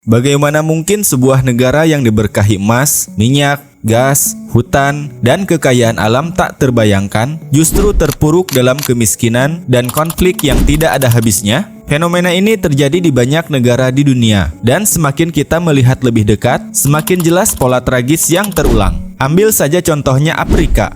Bagaimana mungkin sebuah negara yang diberkahi emas, minyak, gas, hutan, dan kekayaan alam tak terbayangkan justru terpuruk dalam kemiskinan dan konflik yang tidak ada habisnya? Fenomena ini terjadi di banyak negara di dunia, dan semakin kita melihat lebih dekat, semakin jelas pola tragis yang terulang. Ambil saja contohnya Afrika.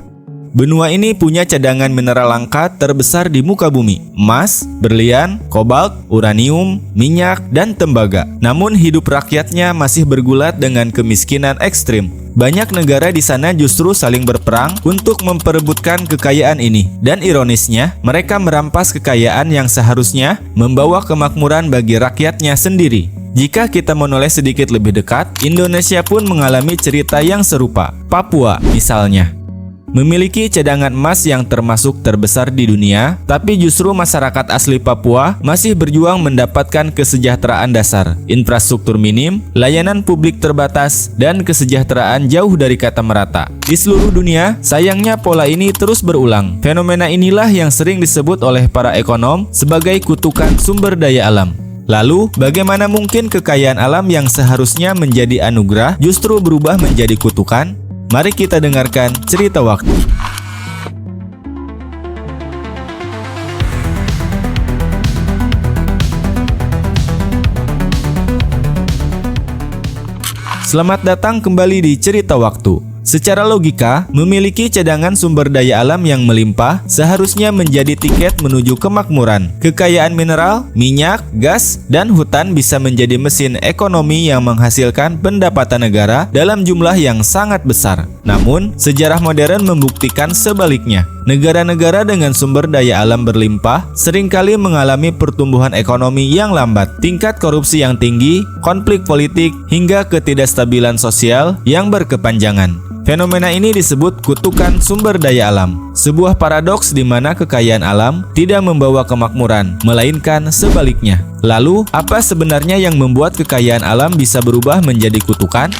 Benua ini punya cadangan mineral langka terbesar di muka bumi: emas, berlian, kobalt, uranium, minyak, dan tembaga. Namun hidup rakyatnya masih bergulat dengan kemiskinan ekstrim. Banyak negara di sana justru saling berperang untuk memperebutkan kekayaan ini. Dan ironisnya, mereka merampas kekayaan yang seharusnya membawa kemakmuran bagi rakyatnya sendiri. Jika kita menoleh sedikit lebih dekat, Indonesia pun mengalami cerita yang serupa. Papua misalnya memiliki cadangan emas yang termasuk terbesar di dunia, tapi justru masyarakat asli Papua masih berjuang mendapatkan kesejahteraan dasar, infrastruktur minim, layanan publik terbatas, dan kesejahteraan jauh dari kata merata. Di seluruh dunia, sayangnya pola ini terus berulang. Fenomena inilah yang sering disebut oleh para ekonom sebagai kutukan sumber daya alam. Lalu, bagaimana mungkin kekayaan alam yang seharusnya menjadi anugerah justru berubah menjadi kutukan? Mari kita dengarkan cerita waktu. Selamat datang kembali di Cerita Waktu. Secara logika, memiliki cadangan sumber daya alam yang melimpah seharusnya menjadi tiket menuju kemakmuran. Kekayaan mineral, minyak, gas, dan hutan bisa menjadi mesin ekonomi yang menghasilkan pendapatan negara dalam jumlah yang sangat besar. Namun, sejarah modern membuktikan sebaliknya. Negara-negara dengan sumber daya alam berlimpah seringkali mengalami pertumbuhan ekonomi yang lambat, tingkat korupsi yang tinggi, konflik politik, hingga ketidakstabilan sosial yang berkepanjangan. Fenomena ini disebut kutukan sumber daya alam, sebuah paradoks di mana kekayaan alam tidak membawa kemakmuran, melainkan sebaliknya. Lalu, apa sebenarnya yang membuat kekayaan alam bisa berubah menjadi kutukan?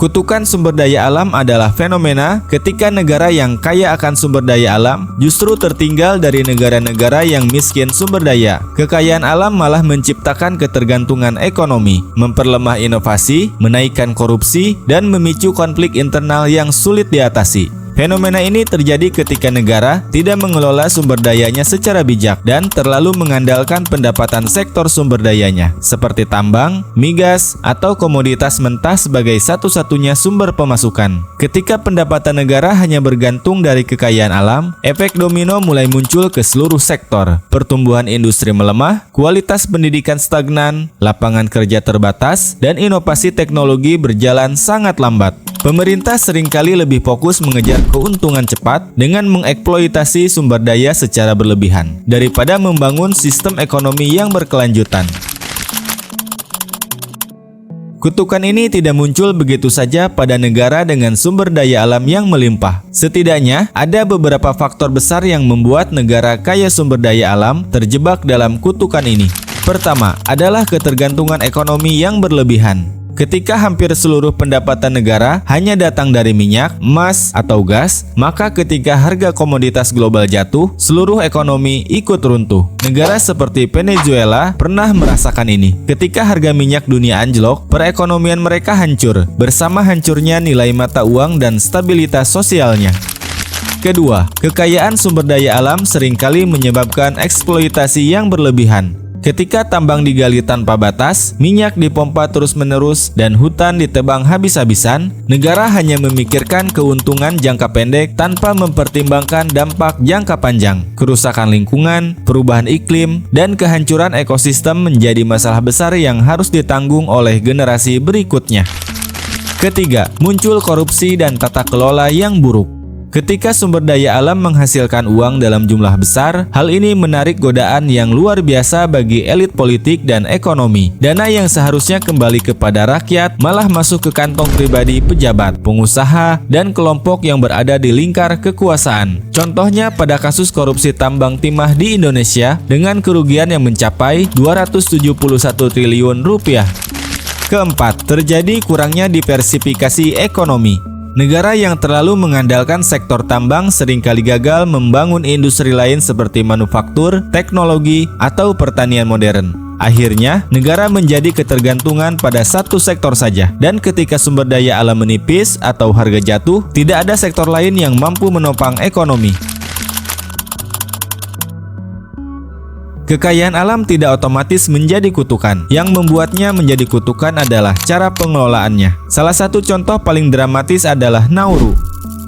Kutukan sumber daya alam adalah fenomena ketika negara yang kaya akan sumber daya alam justru tertinggal dari negara-negara yang miskin sumber daya. Kekayaan alam malah menciptakan ketergantungan ekonomi, memperlemah inovasi, menaikkan korupsi, dan memicu konflik internal yang sulit diatasi. Fenomena ini terjadi ketika negara tidak mengelola sumber dayanya secara bijak dan terlalu mengandalkan pendapatan sektor sumber dayanya, seperti tambang, migas, atau komoditas mentah sebagai satu-satunya sumber pemasukan. Ketika pendapatan negara hanya bergantung dari kekayaan alam, efek domino mulai muncul ke seluruh sektor. Pertumbuhan industri melemah, kualitas pendidikan stagnan, lapangan kerja terbatas, dan inovasi teknologi berjalan sangat lambat. Pemerintah seringkali lebih fokus mengejar keuntungan cepat dengan mengeksploitasi sumber daya secara berlebihan daripada membangun sistem ekonomi yang berkelanjutan. Kutukan ini tidak muncul begitu saja pada negara dengan sumber daya alam yang melimpah. Setidaknya, ada beberapa faktor besar yang membuat negara kaya sumber daya alam terjebak dalam kutukan ini. Pertama, adalah ketergantungan ekonomi yang berlebihan. Ketika hampir seluruh pendapatan negara hanya datang dari minyak, emas, atau gas, maka ketika harga komoditas global jatuh, seluruh ekonomi ikut runtuh. Negara seperti Venezuela pernah merasakan ini. Ketika harga minyak dunia anjlok, perekonomian mereka hancur, bersama hancurnya nilai mata uang dan stabilitas sosialnya. Kedua, kekayaan sumber daya alam seringkali menyebabkan eksploitasi yang berlebihan. Ketika tambang digali tanpa batas, minyak dipompa terus-menerus, dan hutan ditebang habis-habisan, negara hanya memikirkan keuntungan jangka pendek tanpa mempertimbangkan dampak jangka panjang. Kerusakan lingkungan, perubahan iklim, dan kehancuran ekosistem menjadi masalah besar yang harus ditanggung oleh generasi berikutnya. Ketiga, muncul korupsi dan tata kelola yang buruk. Ketika sumber daya alam menghasilkan uang dalam jumlah besar, hal ini menarik godaan yang luar biasa bagi elit politik dan ekonomi. Dana yang seharusnya kembali kepada rakyat malah masuk ke kantong pribadi pejabat, pengusaha, dan kelompok yang berada di lingkar kekuasaan. Contohnya pada kasus korupsi tambang timah di Indonesia dengan kerugian yang mencapai 271 triliun rupiah. Keempat, terjadi kurangnya diversifikasi ekonomi. Negara yang terlalu mengandalkan sektor tambang seringkali gagal membangun industri lain seperti manufaktur, teknologi, atau pertanian modern. Akhirnya, negara menjadi ketergantungan pada satu sektor saja. Dan ketika sumber daya alam menipis atau harga jatuh, tidak ada sektor lain yang mampu menopang ekonomi. Kekayaan alam tidak otomatis menjadi kutukan. Yang membuatnya menjadi kutukan adalah cara pengelolaannya. Salah satu contoh paling dramatis adalah Nauru,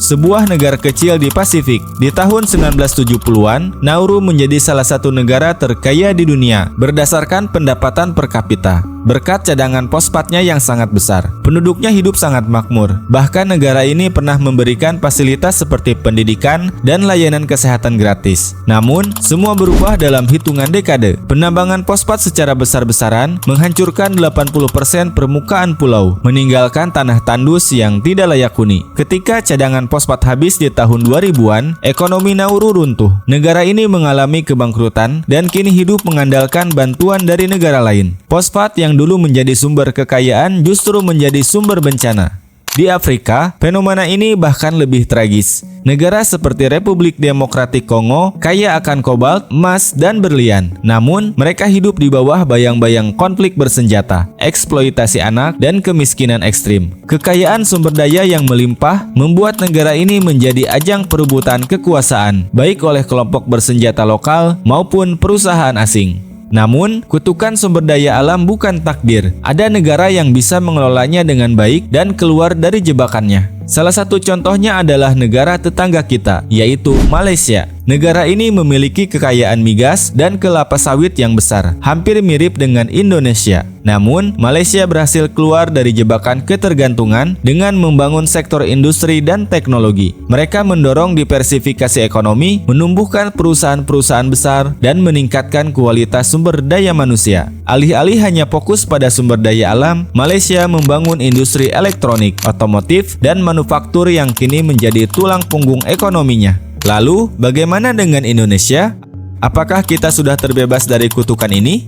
sebuah negara kecil di Pasifik. Di tahun 1970-an, Nauru menjadi salah satu negara terkaya di dunia berdasarkan pendapatan per kapita. Berkat cadangan fosfatnya yang sangat besar, penduduknya hidup sangat makmur. Bahkan negara ini pernah memberikan fasilitas seperti pendidikan dan layanan kesehatan gratis. Namun, semua berubah dalam hitungan dekade. Penambangan fosfat secara besar-besaran menghancurkan 80% permukaan pulau, meninggalkan tanah tandus yang tidak layak huni. Ketika cadangan fosfat habis di tahun 2000-an, ekonomi Nauru runtuh. Negara ini mengalami kebangkrutan dan kini hidup mengandalkan bantuan dari negara lain. Fosfat yang dulu menjadi sumber kekayaan justru menjadi sumber bencana. Di Afrika, fenomena ini bahkan lebih tragis. Negara seperti Republik Demokratik Kongo kaya akan kobalt, emas, dan berlian. Namun, mereka hidup di bawah bayang-bayang konflik bersenjata, eksploitasi anak, dan kemiskinan ekstrim. Kekayaan sumber daya yang melimpah membuat negara ini menjadi ajang perebutan kekuasaan, baik oleh kelompok bersenjata lokal maupun perusahaan asing. Namun, kutukan sumber daya alam bukan takdir. Ada negara yang bisa mengelolanya dengan baik dan keluar dari jebakannya. Salah satu contohnya adalah negara tetangga kita, yaitu Malaysia. Negara ini memiliki kekayaan migas dan kelapa sawit yang besar, hampir mirip dengan Indonesia. Namun, Malaysia berhasil keluar dari jebakan ketergantungan dengan membangun sektor industri dan teknologi. Mereka mendorong diversifikasi ekonomi, menumbuhkan perusahaan-perusahaan besar, dan meningkatkan kualitas sumber daya manusia. Alih-alih hanya fokus pada sumber daya alam, Malaysia membangun industri elektronik, otomotif, dan manufaktur yang kini menjadi tulang punggung ekonominya. Lalu, bagaimana dengan Indonesia? Apakah kita sudah terbebas dari kutukan ini?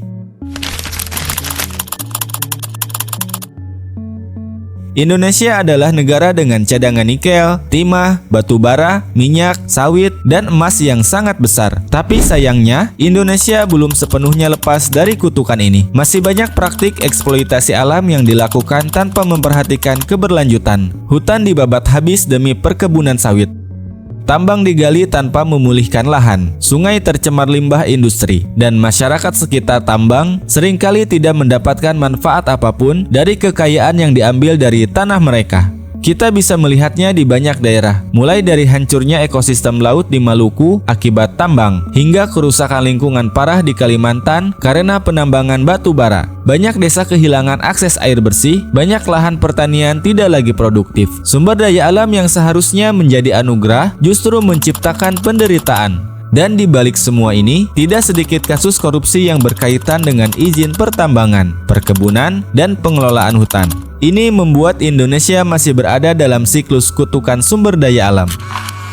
Indonesia adalah negara dengan cadangan nikel, timah, batu bara, minyak, sawit, dan emas yang sangat besar. Tapi sayangnya, Indonesia belum sepenuhnya lepas dari kutukan ini. Masih banyak praktik eksploitasi alam yang dilakukan tanpa memperhatikan keberlanjutan. Hutan dibabat habis demi perkebunan sawit. Tambang digali tanpa memulihkan lahan, sungai tercemar limbah industri, dan masyarakat sekitar tambang seringkali tidak mendapatkan manfaat apapun dari kekayaan yang diambil dari tanah mereka. Kita bisa melihatnya di banyak daerah, mulai dari hancurnya ekosistem laut di Maluku akibat tambang, hingga kerusakan lingkungan parah di Kalimantan karena penambangan batu bara. Banyak desa kehilangan akses air bersih, banyak lahan pertanian tidak lagi produktif. Sumber daya alam yang seharusnya menjadi anugerah justru menciptakan penderitaan. Dan di balik semua ini, tidak sedikit kasus korupsi yang berkaitan dengan izin pertambangan, perkebunan, dan pengelolaan hutan. Ini membuat Indonesia masih berada dalam siklus kutukan sumber daya alam.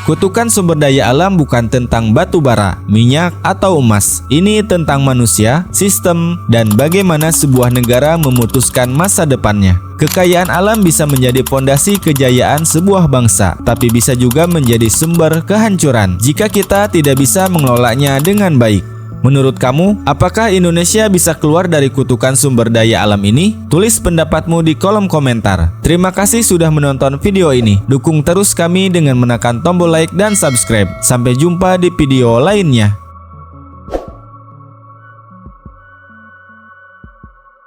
Kutukan sumber daya alam bukan tentang batu bara, minyak, atau emas. Ini tentang manusia, sistem, dan bagaimana sebuah negara memutuskan masa depannya. Kekayaan alam bisa menjadi fondasi kejayaan sebuah bangsa, tapi bisa juga menjadi sumber kehancuran jika kita tidak bisa mengelolanya dengan baik. Menurut kamu, apakah Indonesia bisa keluar dari kutukan sumber daya alam ini? Tulis pendapatmu di kolom komentar. Terima kasih sudah menonton video ini. Dukung terus kami dengan menekan tombol like dan subscribe. Sampai jumpa di video lainnya.